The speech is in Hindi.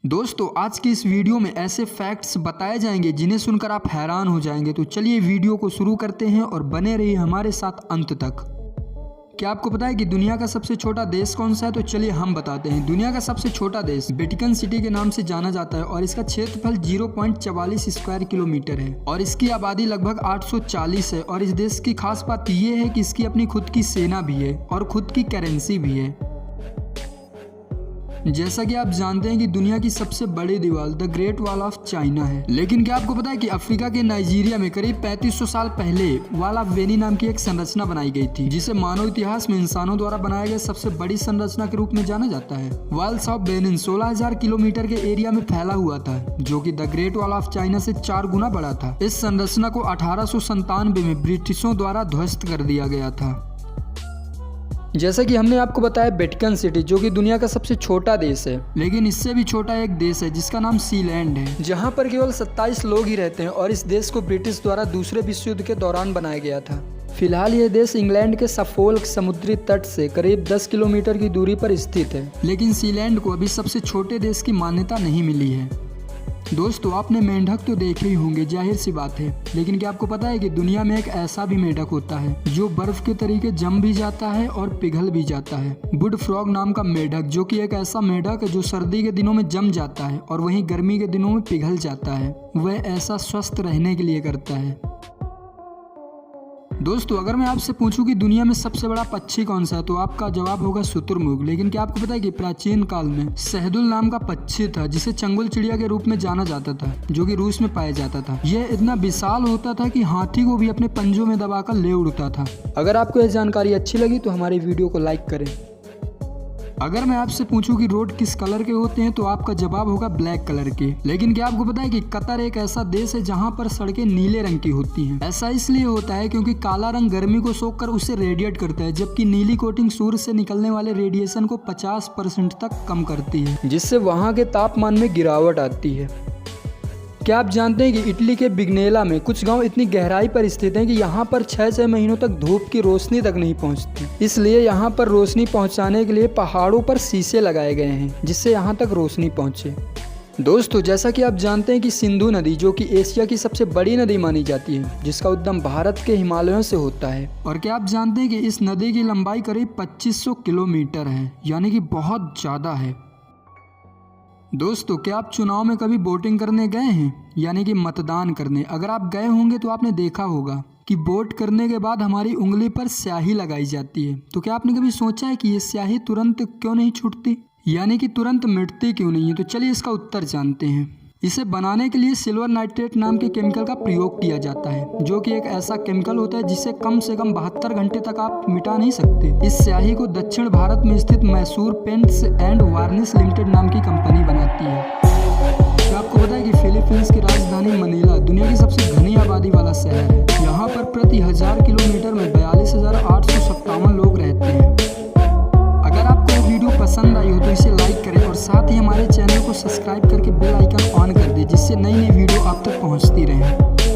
दोस्तों आज की इस वीडियो में ऐसे फैक्ट्स बताए जाएंगे जिन्हें सुनकर आप हैरान हो जाएंगे। तो चलिए वीडियो को शुरू करते हैं और बने रहिए हमारे साथ अंत तक। क्या आपको पता है कि दुनिया का सबसे छोटा देश कौन सा है? तो चलिए हम बताते हैं। दुनिया का सबसे छोटा देश वेटिकन सिटी के नाम से जाना जाता है और इसका क्षेत्रफल 0.44 स्क्वायर किलोमीटर है और इसकी आबादी लगभग 840 है। और इस देश की खास बात यह है कि इसकी अपनी खुद की सेना भी है और खुद की करेंसी भी है। जैसा कि आप जानते हैं कि दुनिया की सबसे बड़ी दीवार the great wall of China है, लेकिन क्या आपको पता है कि अफ्रीका के नाइजीरिया में करीब 3500 साल पहले वॉल ऑफ वेनी नाम की एक संरचना बनाई गई थी, जिसे मानव इतिहास में इंसानों द्वारा बनाए गए सबसे बड़ी संरचना के रूप में जाना जाता है। वॉल्स ऑफ बेनिन 16,000 किलोमीटर के एरिया में फैला हुआ था, जो कि the great wall of China से 4 गुना बड़ा था। इस संरचना को 1897 में ब्रिटिशों द्वारा ध्वस्त कर दिया गया था। जैसा कि हमने आपको बताया वेटिकन सिटी जो कि दुनिया का सबसे छोटा देश है, लेकिन इससे भी छोटा एक देश है जिसका नाम सीलैंड है, जहां पर केवल 27 लोग ही रहते हैं और इस देश को ब्रिटिश द्वारा दूसरे विश्व युद्ध के दौरान बनाया गया था। फिलहाल ये देश इंग्लैंड के सफोल्क समुद्री तट से करीब 10 किलोमीटर की दूरी पर स्थित है, लेकिन सीलैंड को अभी सबसे छोटे देश की मान्यता नहीं मिली है। दोस्तों आपने मेंढक तो देखे ही होंगे, जाहिर सी बात है, लेकिन क्या आपको पता है कि दुनिया में एक ऐसा भी मेंढक होता है जो बर्फ के तरीके जम भी जाता है और पिघल भी जाता है? वुड फ्रॉग नाम का मेंढक, जो कि एक ऐसा मेंढक है जो सर्दी के दिनों में जम जाता है और वहीं गर्मी के दिनों में पिघल जाता है। वह ऐसा स्वस्थ रहने के लिए करता है। दोस्तों अगर मैं आपसे पूछूं कि दुनिया में सबसे बड़ा पक्षी कौन सा है, तो आपका जवाब होगा शुतुरमुर्ग। लेकिन क्या आपको पता है कि प्राचीन काल में शहदुल नाम का पक्षी था जिसे चंगुल चिड़िया के रूप में जाना जाता था, जो कि रूस में पाया जाता था। यह इतना विशाल होता था कि हाथी को भी अपने पंजों में दबाकर ले उड़ता था। अगर आपको यह जानकारी अच्छी लगी तो हमारी वीडियो को लाइक करें। अगर मैं आपसे पूछूं कि रोड किस कलर के होते हैं, तो आपका जवाब होगा ब्लैक कलर के। लेकिन क्या आपको पता है कि कतर एक ऐसा देश है जहां पर सड़कें नीले रंग की होती हैं? ऐसा इसलिए होता है क्योंकि काला रंग गर्मी को सोख कर उसे रेडिएट करता है, जबकि नीली कोटिंग सूर्य से निकलने वाले रेडिएशन को 50% तक कम करती है, जिससे वहां के तापमान में गिरावट आती है। क्या आप जानते हैं कि इटली के बिग्नेला में कुछ गांव इतनी गहराई पर स्थित हैं कि यहां पर 6 महीनों तक धूप की रोशनी तक नहीं पहुंचती। इसलिए यहां पर रोशनी पहुंचाने के लिए पहाड़ों पर शीशे लगाए गए हैं, जिससे यहां तक रोशनी पहुंचे। दोस्तों जैसा कि आप जानते हैं कि सिंधु नदी, जो कि एशिया की सबसे बड़ी नदी मानी जाती है, जिसका उद्गम भारत के हिमालयों से होता है। और क्या आप जानते हैं कि इस नदी की लंबाई करीब 2500 किलोमीटर है, यानी कि बहुत ज्यादा है। दोस्तों क्या आप चुनाव में कभी वोटिंग करने गए हैं, यानी कि मतदान करने? अगर आप गए होंगे तो आपने देखा होगा कि वोट करने के बाद हमारी उंगली पर स्याही लगाई जाती है। तो क्या आपने कभी सोचा है कि ये स्याही तुरंत क्यों नहीं छूटती, यानी कि तुरंत मिटती क्यों नहीं है? तो चलिए इसका उत्तर जानते हैं। इसे बनाने के लिए सिल्वर नाइट्रेट नाम के केमिकल का प्रयोग किया जाता है, जो कि एक ऐसा केमिकल होता है जिसे कम से कम 72 घंटे तक आप मिटा नहीं सकते। इस स्याही को दक्षिण भारत में स्थित Mysore paints and varnish limited नाम की कंपनी बनाती है। क्या आपको पता है कि फिलीपींस की राजधानी मनीला दुनिया की सबसे घनी आबादी वाला शहर है? यहाँ पर प्रति 1000 किलोमीटर में 42,857 लोग रहते हैं। अगर आपको वीडियो पसंद आई हो तो इसे लाइक करें और साथ ही हमारे चैनल को सब्सक्राइब करके बेल आइकन ऑन कर दें, जिससे नई नई वीडियो आप तक पहुंचती रहे।